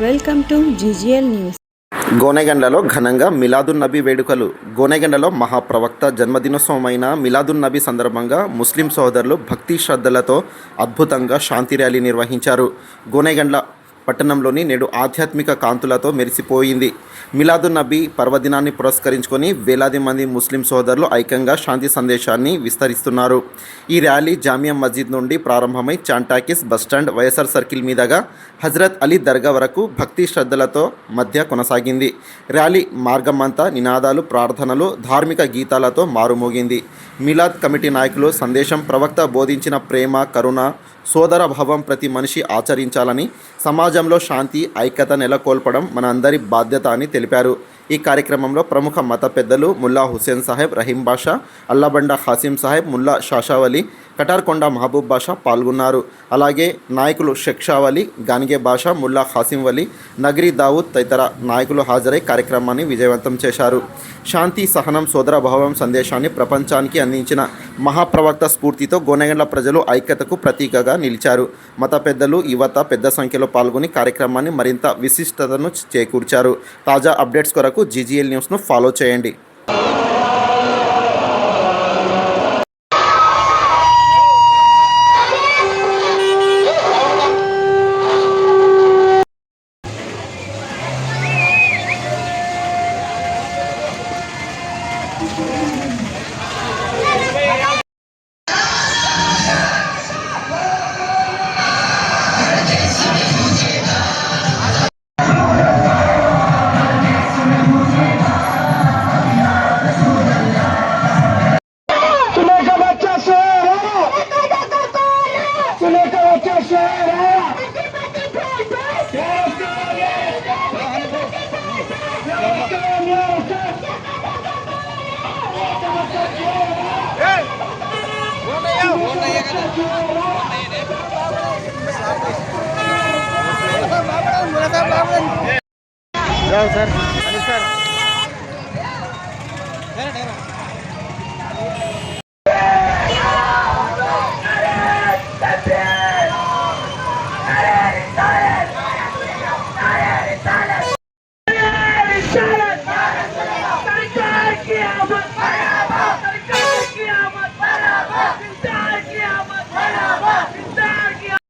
Welcome to GGL news. గోనెగండ్లలో ఘనంగా మిలాదున్ నబీ వేడుకలు. గోనెగండ్లలో మహాప్రవక్త జన్మదినోత్సవమైన మిలాదున్ నబీ సందర్భంగా ముస్లిం సోదరులు భక్తి శ్రద్ధలతో అద్భుతంగా శాంతి ర్యాలీ నిర్వహించారు. గోనెగండ్ల పట్టణంలోని నేడు ఆధ్యాత్మిక కాంతులతో మెరిసిపోయింది. మిలాదున్ నబీ పర్వదినాన్ని పురస్కరించుకొని వేలాది మంది ముస్లిం సోదరులు ఐక్యంగా శాంతి సందేశాన్ని విస్తరిస్తున్నారు. ఈ ర్యాలీ జామియా మస్జిద్ నుండి ప్రారంభమై చాంటాకిస్ బస్టాండ్, వైఎస్ఆర్ సర్కిల్ మీదుగా హజరత్ అలీ దర్గా వరకు భక్తి శ్రద్ధలతో మధ్య కొనసాగింది. ర్యాలీ మార్గమంతా నినాదాలు, ప్రార్థనలు, ధార్మిక గీతాలతో మారుమోగింది. మిలాద్ కమిటీ నాయకులు సందేశం ప్రవక్త బోధించిన ప్రేమ, కరుణ, సోదర భావం ప్రతి మనిషి ఆచరించాలని, సమాజంలో శాంతి, ఐక్యత నెలకొల్పడం మన అందరి బాధ్యత అని తెలిపారు. ఈ కార్యక్రమంలో ప్రముఖ మత పెద్దలు ముల్లా హుసేన్ సాహెబ్, రహీం బాషా, అల్లాబండ ఖాసిం సాహెబ్, ముల్లా షాషావలి, కటార్కొండ మహబూబ్ బాషా పాల్గొన్నారు. అలాగే నాయకులు షెక్షావలి, గానిగే బాషా, ముల్లా ఖాసిం వలి, నగరి దావుద్ తదితర నాయకులు హాజరై కార్యక్రమాన్ని విజయవంతం చేశారు. శాంతి, సహనం, సోదరభావం సందేశాన్ని ప్రపంచానికి అందించిన మహాప్రవక్త స్ఫూర్తితో గోనెగండ్ల ప్రజలు ఐక్యతకు ప్రతీకగా నిలిచారు. మత పెద్దలు, యువత పెద్ద సంఖ్యలో పాల్గొని కార్యక్రమాన్ని మరింత విశిష్టతను చేకూర్చారు. తాజా అప్డేట్స్ కొరకు జీజీఎల్ న్యూస్ను ఫాలో చేయండి. जाओ सर, अली सर।